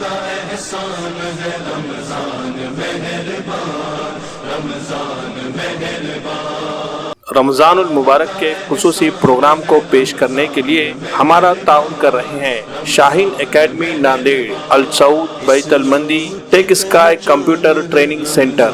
کا احسان ہے رمضان مہربان، رمضان مہربان۔ رمضان المبارک کے خصوصی پروگرام کو پیش کرنے کے لیے ہمارا تعاون کر رہے ہیں شاہین اکیڈمی ناندیڑ، السعود، بیت المندی، ٹیک اسکائی کمپیوٹر ٹریننگ سینٹر۔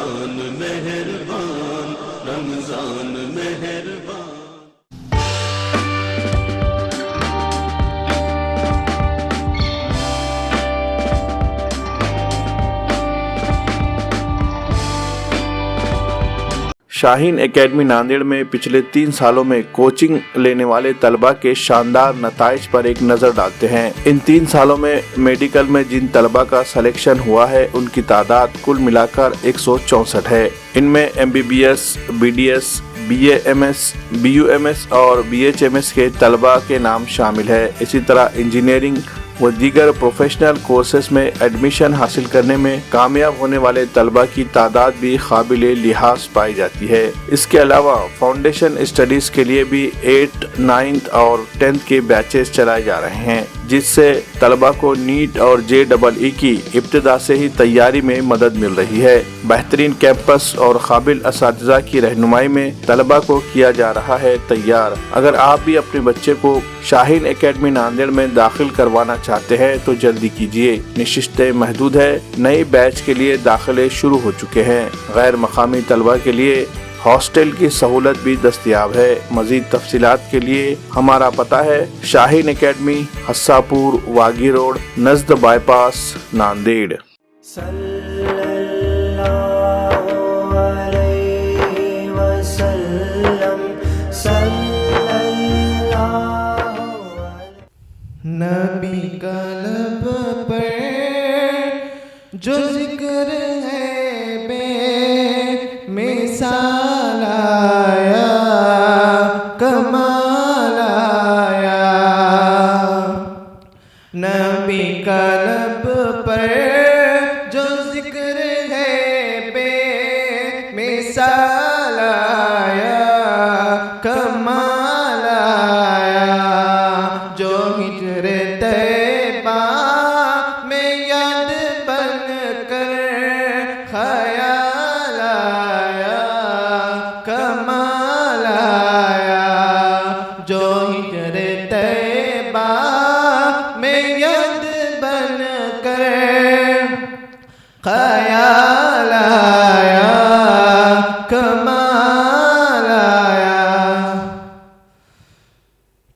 شاہین اکیڈمی ناندیڑ میں پچھلے 3 سالوں میں کوچنگ لینے والے طلباء کے شاندار نتائج پر ایک نظر ڈالتے ہیں۔ ان 3 سالوں میں میڈیکل میں جن طلباء کا سلیکشن ہوا ہے ان کی تعداد کل ملا کر 164 ہے۔ ان میں MBBS، BDS، BAMS، BUMS اور BHMS کے طلباء کے نام شامل ہے۔ اسی طرح انجینئرنگ و دیگر پروفیشنل کورسز میں ایڈمیشن حاصل کرنے میں کامیاب ہونے والے طلباء کی تعداد بھی قابل لحاظ پائی جاتی ہے۔ اس کے علاوہ فاؤنڈیشن اسٹڈیز کے لیے بھی 8th، 9th اور 10th کے بیچز چلائے جا رہے ہیں، جس سے طلباء کو نیٹ اور JEE کی ابتدا سے ہی تیاری میں مدد مل رہی ہے۔ بہترین کیمپس اور قابل اساتذہ کی رہنمائی میں طلباء کو کیا جا رہا ہے تیار۔ اگر آپ بھی اپنے بچے کو شاہین اکیڈمی ناندیڑ میں داخل کروانا چاہتے ہیں تو جلدی کیجیے، نشستیں محدود ہے۔ نئے بیچ کے لیے داخلے شروع ہو چکے ہیں۔ غیر مقامی طلباء کے لیے ہاسٹل کی سہولت بھی دستیاب ہے۔ مزید تفصیلات کے لیے ہمارا پتہ ہے شاہین اکیڈمی، حساپور، واگی روڈ، نزد بائی پاس، ناندیڑ۔ نبی کا لب پر جو ذکر ہے بے مثال آیا، کمال آیا۔ نبی کا لب پر جو ذکر ہے بے مثال آیا، کمال آیا۔ جو ہجر طیبہ میں یاد بن کر خیال آیا، کمال آیا۔ جو ہجر طیبہ میں یاد بن کر خیال آیا، کمال آیا۔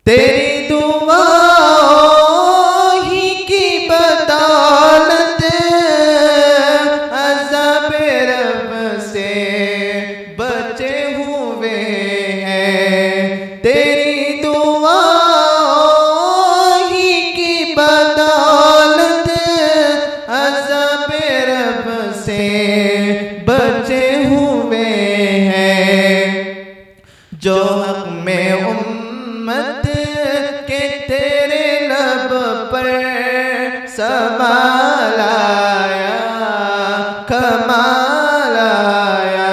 تیری جو حق میں امت کے تیرے لب پر سوال آیا، کمال آیا۔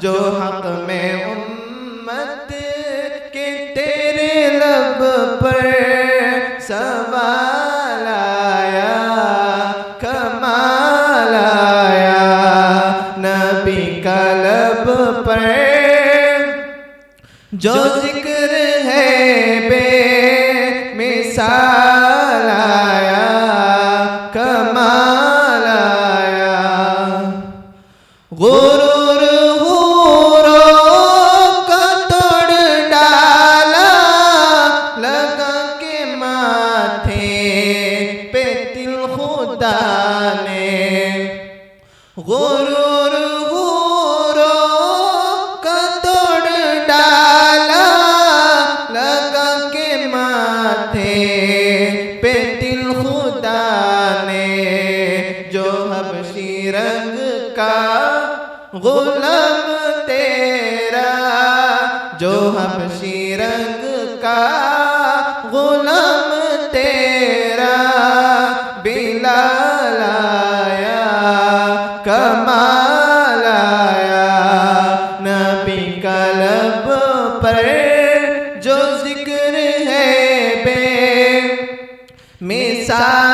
جو حق میں امت کے تیرے لب پر سوال آیا، کمال آیا۔ نبی کا لب پر جو ذکر ہے بے مثال آیا، کمال آیا۔ غرور حوروں کا توڑ ڈالا، لگا کے ماتھے پہ تل خدا نے۔ غرور رنگ کا غلام تیرا، جو حبشی رنگ کا غلام تیرا، بلال آیا، کمال آیا۔ نبی کا لب پر جو ذکر ہے بے مثال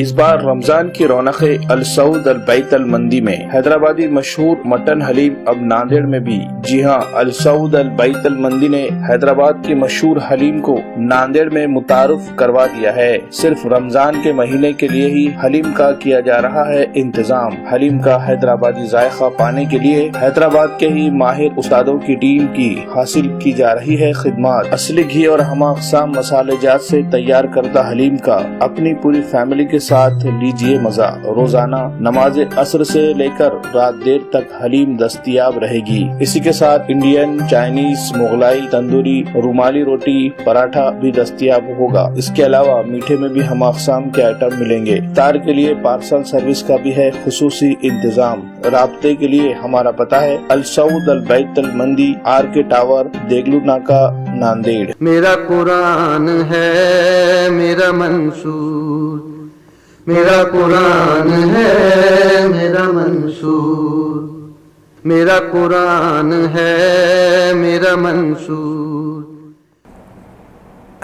اس بار رمضان کی رونقیں السعود البیت المندی میں، حیدرآبادی مشہور مٹن حلیم اب ناندیڑ میں بھی۔ جی ہاں، السعود البیت المندی نے حیدرآباد کے مشہور حلیم کو ناندیڑ میں متعارف کروا دیا ہے۔ صرف رمضان کے مہینے کے لیے ہی حلیم کا کیا جا رہا ہے انتظام۔ حلیم کا حیدرآبادی ذائقہ پانے کے لیے حیدرآباد کے ہی ماہر استادوں کی ٹیم کی حاصل کی جا رہی ہے خدمات۔ اصلی گھی اور ہم اقسام مسالے جات سے تیار کردہ حلیم کا اپنی پوری فیملی کے ساتھ لیجئے مزہ۔ روزانہ نماز عصر سے لے کر رات دیر تک حلیم دستیاب رہے گی۔ اسی کے ساتھ انڈین، چائنیز، مغلائی، تندوری، رومالی روٹی، پراٹھا بھی دستیاب ہوگا۔ اس کے علاوہ میٹھے میں بھی ہم اقسام کے آئٹم ملیں گے۔ افطار کے لیے پارسل سروس کا بھی ہے خصوصی انتظام۔ رابطے کے لیے ہمارا پتہ ہے السعود البیت المندی، آر کے ٹاور، دیگلو ناکا، ناندیڑ۔ میرا قرآن ہے میرا منشور، میرا قرآن ہے میرا منشور، میرا قرآن ہے میرا منشور۔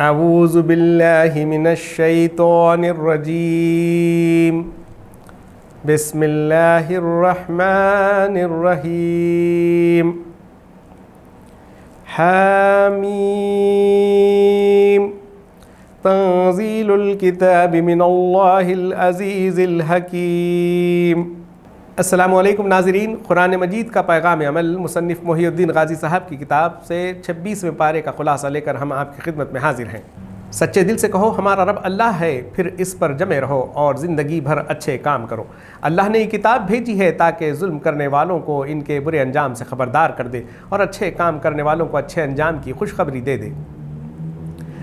اعوذ باللہ من الشیطان الرجیم، بسم اللہ الرحمن الرحیم۔ حامیم، تنزیل الکتاب من اللہ العزیز الحکیم۔ السلام علیکم ناظرین، قرآن مجید کا پیغام عمل مصنف محی الدین غازی صاحب کی کتاب سے 26ویں پارے کا خلاصہ لے کر ہم آپ کی خدمت میں حاضر ہیں۔ سچے دل سے کہو ہمارا رب اللہ ہے، پھر اس پر جمے رہو اور زندگی بھر اچھے کام کرو۔ اللہ نے یہ کتاب بھیجی ہے تاکہ ظلم کرنے والوں کو ان کے برے انجام سے خبردار کر دے اور اچھے کام کرنے والوں کو اچھے انجام کی خوشخبری دے دے۔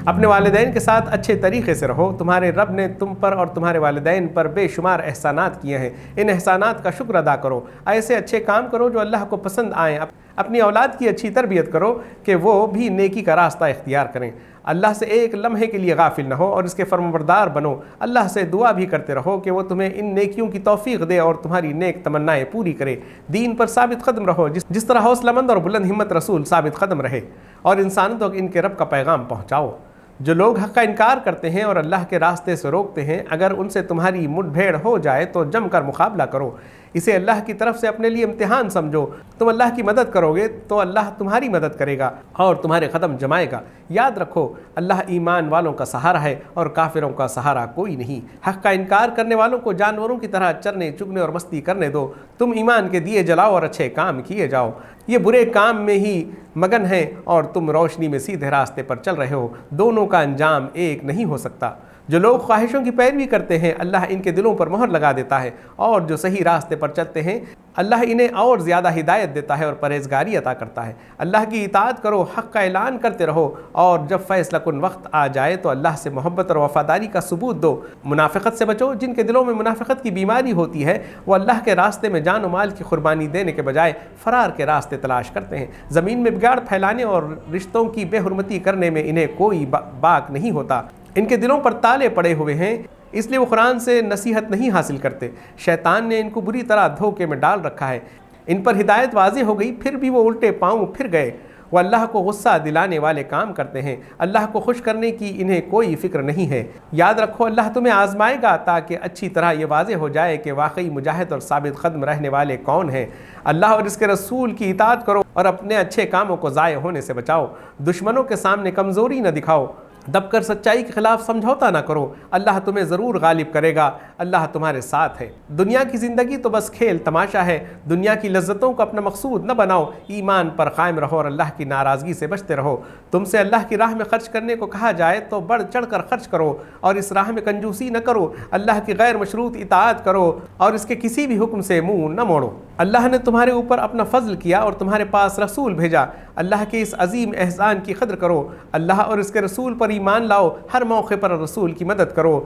اپنے والدین کے ساتھ اچھے طریقے سے رہو، تمہارے رب نے تم پر اور تمہارے والدین پر بے شمار احسانات کیے ہیں، ان احسانات کا شکر ادا کرو۔ ایسے اچھے کام کرو جو اللہ کو پسند آئیں، اپنی اولاد کی اچھی تربیت کرو کہ وہ بھی نیکی کا راستہ اختیار کریں۔ اللہ سے ایک لمحے کے لیے غافل نہ ہو اور اس کے فرمانبردار بنو۔ اللہ سے دعا بھی کرتے رہو کہ وہ تمہیں ان نیکیوں کی توفیق دے اور تمہاری نیک تمنائیں پوری کرے۔ دین پر ثابت قدم رہو، جس طرح حوصلہ مند اور بلند ہمت رسول ثابت قدم رہے، اور انسانوں تک ان کے رب کا پیغام پہنچاؤ۔ جو لوگ حق کا انکار کرتے ہیں اور اللہ کے راستے سے روکتے ہیں، اگر ان سے تمہاری مٹ بھیڑ ہو جائے تو جم کر مقابلہ کرو۔ اسے اللہ کی طرف سے اپنے لیے امتحان سمجھو۔ تم اللہ کی مدد کرو گے تو اللہ تمہاری مدد کرے گا اور تمہارے قدم جمائے گا۔ یاد رکھو اللہ ایمان والوں کا سہارا ہے اور کافروں کا سہارا کوئی نہیں۔ حق کا انکار کرنے والوں کو جانوروں کی طرح چرنے چگنے اور مستی کرنے دو۔ تم ایمان کے دیے جلاؤ اور اچھے کام کیے جاؤ۔ یہ برے کام میں ہی مگن ہیں اور تم روشنی میں سیدھے راستے پر چل رہے ہو، دونوں کا انجام ایک نہیں ہو سکتا۔ جو لوگ خواہشوں کی پیروی کرتے ہیں اللہ ان کے دلوں پر مہر لگا دیتا ہے، اور جو صحیح راستے پر چلتے ہیں اللہ انہیں اور زیادہ ہدایت دیتا ہے اور پرہیزگاری عطا کرتا ہے۔ اللہ کی اطاعت کرو، حق کا اعلان کرتے رہو، اور جب فیصلہ کن وقت آ جائے تو اللہ سے محبت اور وفاداری کا ثبوت دو۔ منافقت سے بچو، جن کے دلوں میں منافقت کی بیماری ہوتی ہے وہ اللہ کے راستے میں جان و مال کی قربانی دینے کے بجائے فرار کے راستے تلاش کرتے ہیں۔ زمین میں بگاڑ پھیلانے اور رشتوں کی بے حرمتی کرنے میں انہیں کوئی باک نہیں ہوتا۔ ان کے دلوں پر تالے پڑے ہوئے ہیں، اس لیے وہ قرآن سے نصیحت نہیں حاصل کرتے۔ شیطان نے ان کو بری طرح دھوکے میں ڈال رکھا ہے۔ ان پر ہدایت واضح ہو گئی پھر بھی وہ الٹے پاؤں پھر گئے۔ وہ اللہ کو غصہ دلانے والے کام کرتے ہیں، اللہ کو خوش کرنے کی انہیں کوئی فکر نہیں ہے۔ یاد رکھو اللہ تمہیں آزمائے گا تاکہ اچھی طرح یہ واضح ہو جائے کہ واقعی مجاہد اور ثابت قدم رہنے والے کون ہیں۔ اللہ اور اس کے رسول کی اطاعت کرو اور اپنے اچھے کاموں کو ضائع ہونے سے بچاؤ۔ دشمنوں کے سامنے کمزوری نہ دکھاؤ، دب کر سچائی کے خلاف سمجھوتا نہ کرو۔ اللہ تمہیں ضرور غالب کرے گا، اللہ تمہارے ساتھ ہے۔ دنیا کی زندگی تو بس کھیل تماشا ہے، دنیا کی لذتوں کو اپنا مقصود نہ بناؤ۔ ایمان پر قائم رہو اور اللہ کی ناراضگی سے بچتے رہو۔ تم سے اللہ کی راہ میں خرچ کرنے کو کہا جائے تو بڑھ چڑھ کر خرچ کرو اور اس راہ میں کنجوسی نہ کرو۔ اللہ کی غیر مشروط اطاعت کرو اور اس کے کسی بھی حکم سے منہ نہ موڑو۔ اللہ نے تمہارے اوپر اپنا فضل کیا اور تمہارے پاس رسول بھیجا۔ اللہ کے اس عظیم احسان کی قدر کرو۔ اللہ اور اس کے رسول پر ایمان لاؤ، ہر موقع پر رسول کی مدد کرو،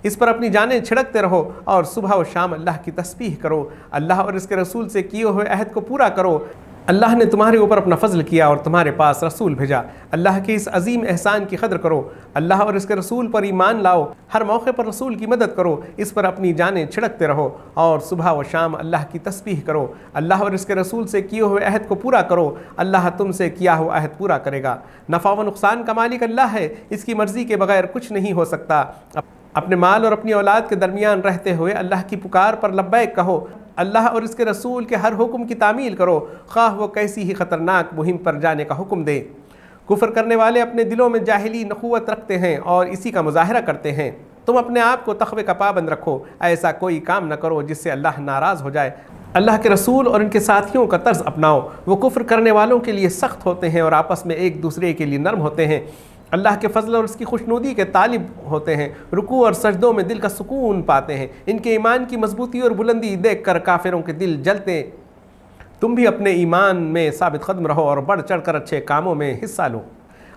اس پر اپنی جانیں چھڑکتے رہو اور صبح و شام اللہ کی تسبیح کرو۔ اللہ اور اس کے رسول سے کیے ہوئے عہد کو پورا کرو۔ اللہ نے تمہارے اوپر اپنا فضل کیا اور تمہارے پاس رسول بھیجا۔ اللہ کے اس عظیم احسان کی قدر کرو۔ اللہ اور اس کے رسول پر ایمان لاؤ، ہر موقع پر رسول کی مدد کرو، اس پر اپنی جانیں چھڑکتے رہو اور صبح و شام اللہ کی تسبیح کرو۔ اللہ اور اس کے رسول سے کیے ہوئے عہد کو پورا کرو، اللہ تم سے کیا ہوا عہد پورا کرے گا۔ نفع و نقصان کا مالک اللہ ہے، اس کی مرضی کے بغیر کچھ نہیں ہو سکتا۔ اپنے مال اور اپنی اولاد کے درمیان رہتے ہوئے اللہ کی پکار پر لبیک کہو، اللہ اور اس کے رسول کے ہر حکم کی تعمیل کرو، خواہ وہ کیسی ہی خطرناک مہم پر جانے کا حکم دے۔ کفر کرنے والے اپنے دلوں میں جاہلی نخوت رکھتے ہیں اور اسی کا مظاہرہ کرتے ہیں۔ تم اپنے آپ کو تقوی کا پابند رکھو، ایسا کوئی کام نہ کرو جس سے اللہ ناراض ہو جائے۔ اللہ کے رسول اور ان کے ساتھیوں کا طرز اپناؤ، وہ کفر کرنے والوں کے لیے سخت ہوتے ہیں اور آپس میں ایک دوسرے کے لیے نرم ہوتے ہیں، اللہ کے فضل اور اس کی خوشنودی کے طالب ہوتے ہیں، رکوع اور سجدوں میں دل کا سکون پاتے ہیں۔ ان کے ایمان کی مضبوطی اور بلندی دیکھ کر کافروں کے دل جلتے۔ تم بھی اپنے ایمان میں ثابت قدم رہو اور بڑھ چڑھ کر اچھے کاموں میں حصہ لو۔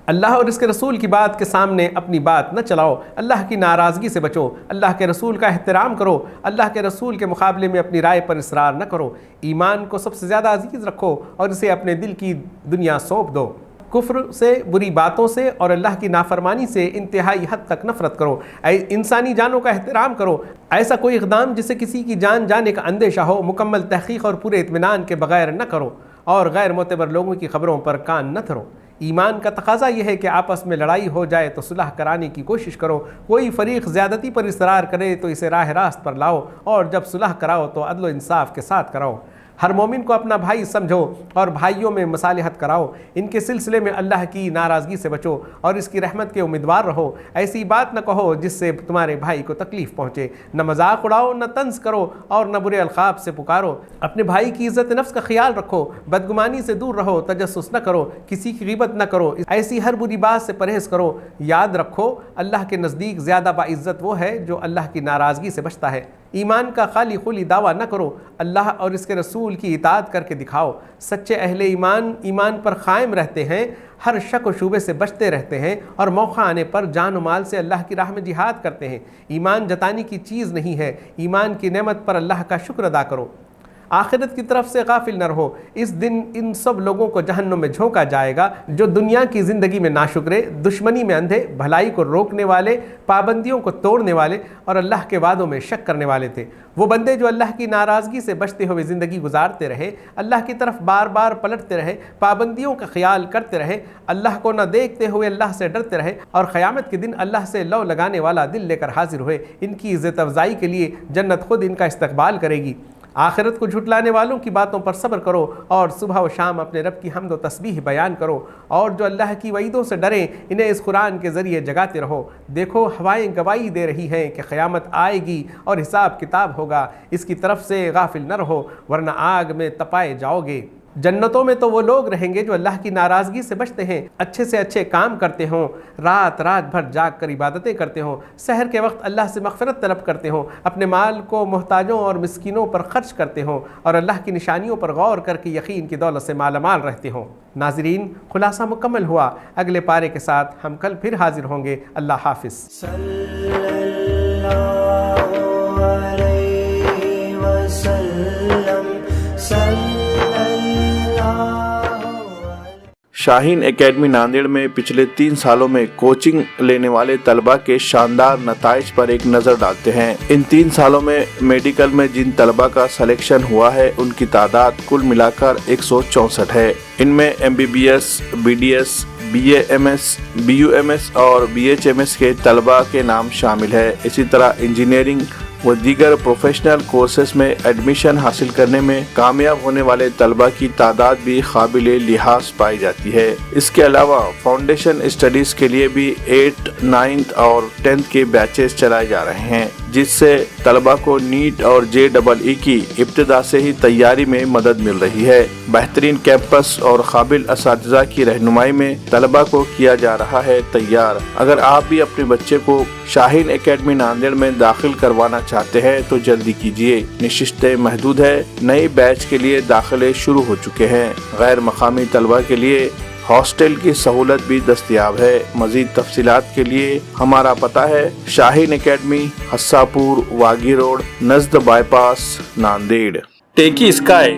اللہ اور اس کے رسول کی بات کے سامنے اپنی بات نہ چلاؤ، اللہ کی ناراضگی سے بچو، اللہ کے رسول کا احترام کرو، اللہ کے رسول کے مقابلے میں اپنی رائے پر اصرار نہ کرو، ایمان کو سب سے زیادہ عزیز رکھو اور اسے اپنے دل کی دنیا سونپ دو۔ کفر سے، بری باتوں سے اور اللہ کی نافرمانی سے انتہائی حد تک نفرت کرو، انسانی جانوں کا احترام کرو۔ ایسا کوئی اقدام جسے کسی کی جان جانے کا اندیشہ ہو، مکمل تحقیق اور پورے اطمینان کے بغیر نہ کرو، اور غیر معتبر لوگوں کی خبروں پر کان نہ دھرو۔ ایمان کا تقاضا یہ ہے کہ آپس میں لڑائی ہو جائے تو صلح کرانے کی کوشش کرو، کوئی فریق زیادتی پر اصرار کرے تو اسے راہ راست پر لاؤ، اور جب صلح کراؤ تو عدل و انصاف کے ساتھ کراؤ۔ ہر مومن کو اپنا بھائی سمجھو اور بھائیوں میں مصالحت کراؤ، ان کے سلسلے میں اللہ کی ناراضگی سے بچو اور اس کی رحمت کے امیدوار رہو۔ ایسی بات نہ کہو جس سے تمہارے بھائی کو تکلیف پہنچے، نہ مذاق اڑاؤ، نہ طنز کرو اور نہ برے القاب سے پکارو۔ اپنے بھائی کی عزت نفس کا خیال رکھو، بدگمانی سے دور رہو، تجسس نہ کرو، کسی کی غیبت نہ کرو، ایسی ہر بری بات سے پرہیز کرو۔ یاد رکھو اللہ کے نزدیک زیادہ باعزت وہ ہے جو اللہ کی ناراضگی سے بچتا ہے۔ ایمان کا خالی خلی دعویٰ نہ کرو، اللہ اور اس کے رسول کی اطاعت کر کے دکھاؤ۔ سچے اہل ایمان پر قائم رہتے ہیں، ہر شک و شبے سے بچتے رہتے ہیں اور موقع آنے پر جان و مال سے اللہ کی راہ میں جہاد کرتے ہیں۔ ایمان جتانے کی چیز نہیں ہے، ایمان کی نعمت پر اللہ کا شکر ادا کرو۔ آخرت کی طرف سے غافل نہ رہو، اس دن ان سب لوگوں کو جہنم میں جھونکا جائے گا جو دنیا کی زندگی میں ناشکرے، دشمنی میں اندھے، بھلائی کو روکنے والے، پابندیوں کو توڑنے والے اور اللہ کے وعدوں میں شک کرنے والے تھے۔ وہ بندے جو اللہ کی ناراضگی سے بچتے ہوئے زندگی گزارتے رہے، اللہ کی طرف بار بار پلٹتے رہے، پابندیوں کا خیال کرتے رہے، اللہ کو نہ دیکھتے ہوئے اللہ سے ڈرتے رہے اور قیامت کے دن اللہ سے لو لگانے والا دل لے کر حاضر ہوئے، ان کی عزت افزائی کے لیے جنت خود ان کا استقبال کرے گی۔ آخرت کو جھٹلانے والوں کی باتوں پر صبر کرو اور صبح و شام اپنے رب کی حمد و تسبیح بیان کرو، اور جو اللہ کی وعیدوں سے ڈریں انہیں اس قرآن کے ذریعے جگاتے رہو۔ دیکھو ہوائیں گواہی دے رہی ہیں کہ قیامت آئے گی اور حساب کتاب ہوگا، اس کی طرف سے غافل نہ رہو ورنہ آگ میں تپائے جاؤ گے۔ جنتوں میں تو وہ لوگ رہیں گے جو اللہ کی ناراضگی سے بچتے ہیں، اچھے سے اچھے کام کرتے ہوں، رات بھر جاگ کر عبادتیں کرتے ہوں، سحر کے وقت اللہ سے مغفرت طلب کرتے ہوں، اپنے مال کو محتاجوں اور مسکینوں پر خرچ کرتے ہوں اور اللہ کی نشانیوں پر غور کر کے یقین کی دولت سے مالا مال رہتے ہوں۔ ناظرین، خلاصہ مکمل ہوا، اگلے پارے کے ساتھ ہم کل پھر حاضر ہوں گے۔ اللہ حافظ۔ شاہین اکیڈمی ناندیڑ میں پچھلے 3 سالوں میں کوچنگ لینے والے طلباء کے شاندار نتائج پر ایک نظر ڈالتے ہیں۔ ان 3 سالوں میں میڈیکل میں جن طلباء کا سلیکشن ہوا ہے ان کی تعداد کل ملا کر 164 ہے۔ ان میں MBBS، BDS، BA MS، BUMS اور BHMS کے طلباء کے نام شامل ہے۔ اسی طرح انجینئرنگ و دیگر پروفیشنل کورسز میں ایڈمیشن حاصل کرنے میں کامیاب ہونے والے طلباء کی تعداد بھی قابل لحاظ پائی جاتی ہے۔ اس کے علاوہ فاؤنڈیشن اسٹڈیز کے لیے بھی 8th، 9th اور 10th کے بیچز چلائے جا رہے ہیں، جس سے طلباء کو نیٹ اور JEE کی ابتدا سے ہی تیاری میں مدد مل رہی ہے۔ بہترین کیمپس اور قابل اساتذہ کی رہنمائی میں طلباء کو کیا جا رہا ہے تیار۔ اگر آپ بھی اپنے بچے کو شاہین اکیڈمی ناندیڑ میں داخل کروانا چاہتے ہیں تو جلدی کیجیے، نشستیں محدود ہے، نئے بیچ کے لیے داخلے شروع ہو چکے ہیں۔ غیر مقامی طلباء کے لیے ہاسٹل کی سہولت بھی دستیاب ہے۔ مزید تفصیلات کے لیے ہمارا پتہ ہے شاہین اکیڈمی، حساپور، واگی روڈ، نزد بائی پاس، ناندیڑ۔ ٹیکی اسکائی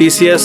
TCS,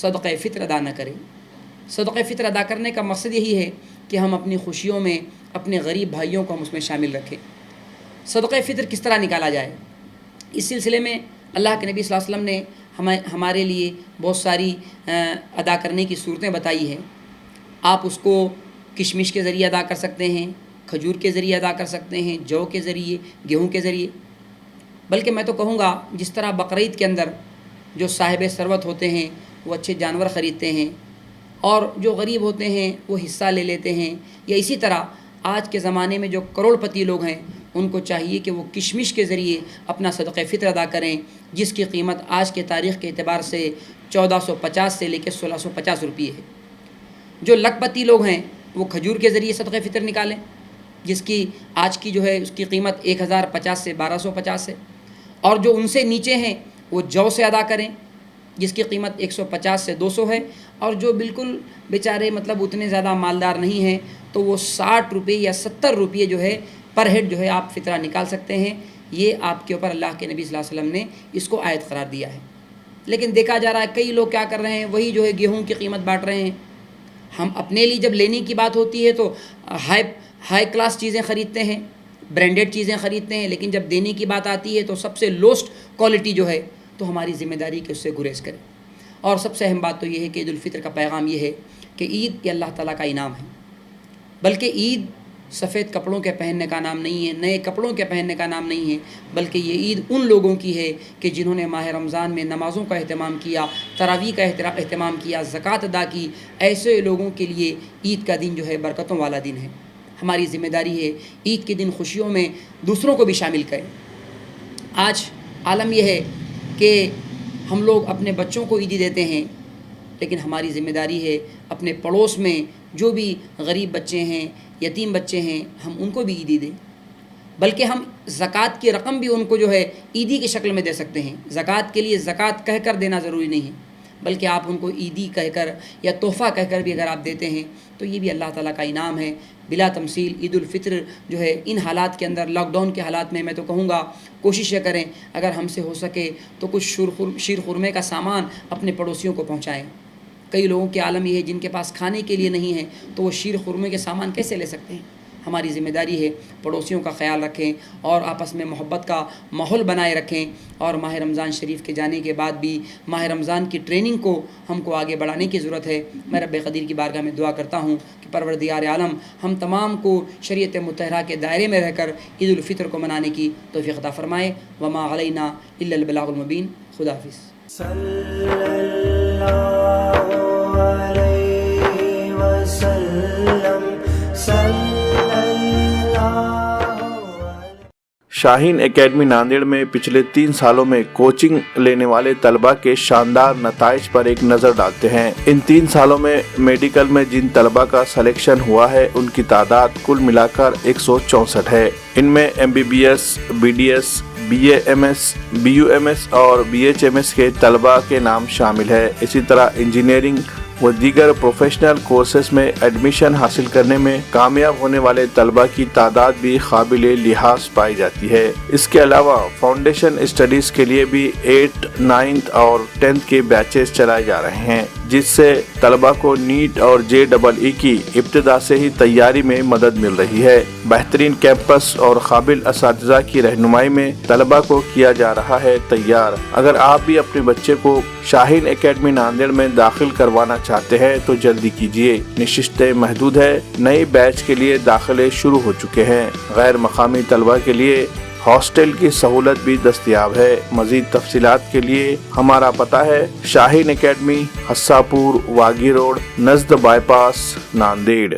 صدقہ فطر ادا نہ کریں۔ صدقہ فطر ادا کرنے کا مقصد یہی ہے کہ ہم اپنی خوشیوں میں اپنے غریب بھائیوں کو ہم اس میں شامل رکھیں۔ صدقہ فطر کس طرح نکالا جائے، اس سلسلے میں اللہ کے نبی صلی اللہ علیہ وسلم نے ہمارے لیے بہت ساری ادا کرنے کی صورتیں بتائی ہیں۔ آپ اس کو کشمش کے ذریعے ادا کر سکتے ہیں، کھجور کے ذریعے ادا کر سکتے ہیں، جو کے ذریعے، گیہوں کے ذریعے، بلکہ میں تو کہوں گا جس طرح بقرعید کے اندر جو صاحب ثروت ہوتے ہیں وہ اچھے جانور خریدتے ہیں اور جو غریب ہوتے ہیں وہ حصہ لے لیتے ہیں، یا اسی طرح آج کے زمانے میں جو کروڑ پتی لوگ ہیں ان کو چاہیے کہ وہ کشمش کے ذریعے اپنا صدقہ فطر ادا کریں، جس کی قیمت آج کے تاریخ کے اعتبار سے 1450 سے لے کے 1650 روپے ہے۔ جو لکھ پتی لوگ ہیں وہ کھجور کے ذریعے صدقہ فطر نکالیں، جس کی آج کی جو ہے اس کی قیمت 1050 سے 1250 ہے، اور جو ان سے نیچے ہیں وہ جو سے ادا کریں جس کی قیمت 150 سے 200 ہے، اور جو بالکل بیچارے مطلب اتنے زیادہ مالدار نہیں ہیں تو وہ 60 روپے یا 70 روپے جو ہے پر ہیڈ جو ہے آپ فطرہ نکال سکتے ہیں۔ یہ آپ کے اوپر اللہ کے نبی صلی اللہ علیہ وسلم نے اس کو آیت قرار دیا ہے۔ لیکن دیکھا جا رہا ہے کئی لوگ کیا کر رہے ہیں، وہی جو ہے گیہوں کی قیمت بانٹ رہے ہیں۔ ہم اپنے لیے جب لینے کی بات ہوتی ہے تو ہائی کلاس چیزیں خریدتے ہیں، برانڈیڈ چیزیں خریدتے ہیں، لیکن جب دینے کی بات آتی ہے تو سب سے لوسٹ کوالٹی جو ہے تو ہماری ذمہ داری کہ اس سے گریز کریں۔ اور سب سے اہم بات تو یہ ہے کہ عید الفطر کا پیغام یہ ہے کہ عید یہ اللہ تعالیٰ کا انعام ہے، بلکہ عید سفید کپڑوں کے پہننے کا نام نہیں ہے، نئے کپڑوں کے پہننے کا نام نہیں ہے، بلکہ یہ عید ان لوگوں کی ہے کہ جنہوں نے ماہ رمضان میں نمازوں کا اہتمام کیا، تراویح کا اہتمام کیا، زکوٰۃ ادا کی۔ ایسے لوگوں کے لیے عید کا دن جو ہے برکتوں والا دن ہے۔ ہماری ذمہ داری ہے عید کے دن خوشیوں میں دوسروں کو بھی شامل کریں۔ آج عالم یہ ہے کہ ہم لوگ اپنے بچوں کو عیدی دیتے ہیں، لیکن ہماری ذمہ داری ہے اپنے پڑوس میں جو بھی غریب بچے ہیں، یتیم بچے ہیں، ہم ان کو بھی عیدی دیں، بلکہ ہم زکوٰۃ کی رقم بھی ان کو جو ہے عیدی کی شکل میں دے سکتے ہیں۔ زکوٰۃ کے لیے زکوٰۃ کہہ کر دینا ضروری نہیں ہے، بلکہ آپ ان کو عیدی کہہ کر یا تحفہ کہہ کر بھی اگر آپ دیتے ہیں تو یہ بھی اللہ تعالیٰ کا انعام ہے۔ بلا تمثیل عید الفطر جو ہے ان حالات کے اندر، لاک ڈاؤن کے حالات میں تو کہوں گا کوشش یہ کریں اگر ہم سے ہو سکے تو کچھ شیر خرمے کا سامان اپنے پڑوسیوں کو پہنچائیں۔ کئی لوگوں کے عالم یہ ہے جن کے پاس کھانے کے لیے نہیں ہے تو وہ شیر خرمے کے سامان کیسے لے سکتے ہیں؟ ہماری ذمہ داری ہے پڑوسیوں کا خیال رکھیں اور آپس میں محبت کا ماحول بنائے رکھیں، اور ماہ رمضان شریف کے جانے کے بعد بھی ماہ رمضان کی ٹریننگ کو ہم کو آگے بڑھانے کی ضرورت ہے۔ میں رب قدیر کی بارگاہ میں دعا کرتا ہوں کہ پروردگار عالم ہم تمام کو شریعت مطہرہ کے دائرے میں رہ کر عید الفطر کو منانے کی توفیق عطا فرمائے۔ وما علینا الا البلاغ المبین۔ خدا حافظ۔ شاہین اکیڈمی ناندیڑ میں پچھلے 3 سالوں میں کوچنگ لینے والے طلباء کے شاندار نتائج پر ایک نظر ڈالتے ہیں۔ ان 3 سالوں میں میڈیکل میں جن طلباء کا سلیکشن ہوا ہے ان کی تعداد کل ملا کر 164 ہے۔ ان میں MBBS، BDS، BAMS، BUMS اور BHMS کے طلباء کے نام شامل ہے۔ اسی طرح انجینئرنگ و دیگر پروفیشنل کورسز میں ایڈمیشن حاصل کرنے میں کامیاب ہونے والے طلباء کی تعداد بھی قابل لحاظ پائی جاتی ہے۔ اس کے علاوہ فاؤنڈیشن اسٹڈیز کے لیے بھی 8th، 9th اور 10th کے بیچز چلائے جا رہے ہیں، جس سے طلباء کو نیٹ اور JEE کی ابتدا سے ہی تیاری میں مدد مل رہی ہے۔ بہترین کیمپس اور قابل اساتذہ کی رہنمائی میں طلباء کو کیا جا رہا ہے تیار۔ اگر آپ بھی اپنے بچے کو شاہین اکیڈمی ناندیڑ میں داخل کروانا چاہتے ہیں تو جلدی کیجیے، نشستیں محدود ہے۔ نئے بیچ کے لیے داخلے شروع ہو چکے ہیں۔ غیر مقامی طلباء کے لیے ہاسٹل کی سہولت بھی دستیاب ہے۔ مزید تفصیلات کے لیے ہمارا پتہ ہے شاہین اکیڈمی، حساپور، واگی روڈ، نزد بائی پاس، ناندیڑ۔